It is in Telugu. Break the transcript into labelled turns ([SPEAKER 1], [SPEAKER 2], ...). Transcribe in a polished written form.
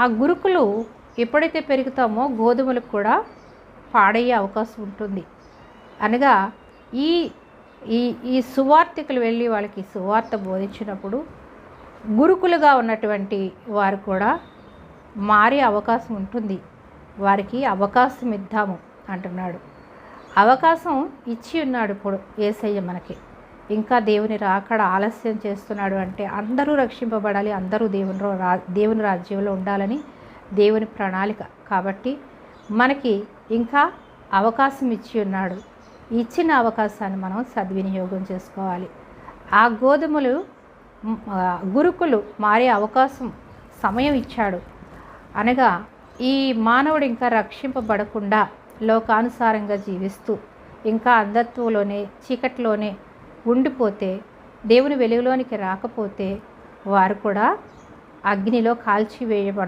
[SPEAKER 1] ఆ గురుకులు ఎప్పుడైతే పెరుగుతామో గోధుమలకు కూడా పాడయ్యే అవకాశం ఉంటుంది. అనగా ఈ ఈ ఈ సువార్థికులు వెళ్ళి వాళ్ళకి సువార్త బోధించినప్పుడు గురుకులుగా ఉన్నటువంటి వారు కూడా మారే అవకాశం ఉంటుంది. వారికి అవకాశం ఇద్దాము అంటున్నాడు. అవకాశం ఇచ్చి ఉన్నాడు ఇప్పుడు యేసయ్య మనకి. ఇంకా దేవుని రాకడ ఆలస్యం చేస్తున్నాడు అంటే అందరూ రక్షింపబడాలి, అందరూ దేవుని రాజ్యంలో ఉండాలని దేవుని ప్రణాళిక. కాబట్టి మనకి ఇంకా అవకాశం ఇచ్చి ఉన్నాడు. ఇచ్చిన అవకాశాన్ని మనం సద్వినియోగం చేసుకోవాలి. ఆ గోధుమలు గురుకులు మారే అవకాశం సమయం ఇచ్చాడు. అనగా ఈ మానవుడు ఇంకా రక్షింపబడకుండా లోకానుసారంగా జీవిస్తూ ఇంకా అంధత్వంలోనే చీకటిలోనే ఉండిపోతే, దేవుని వెలుగులోనికి రాకపోతే వారు కూడా అగ్నిలో కాల్చివేయబడతారు.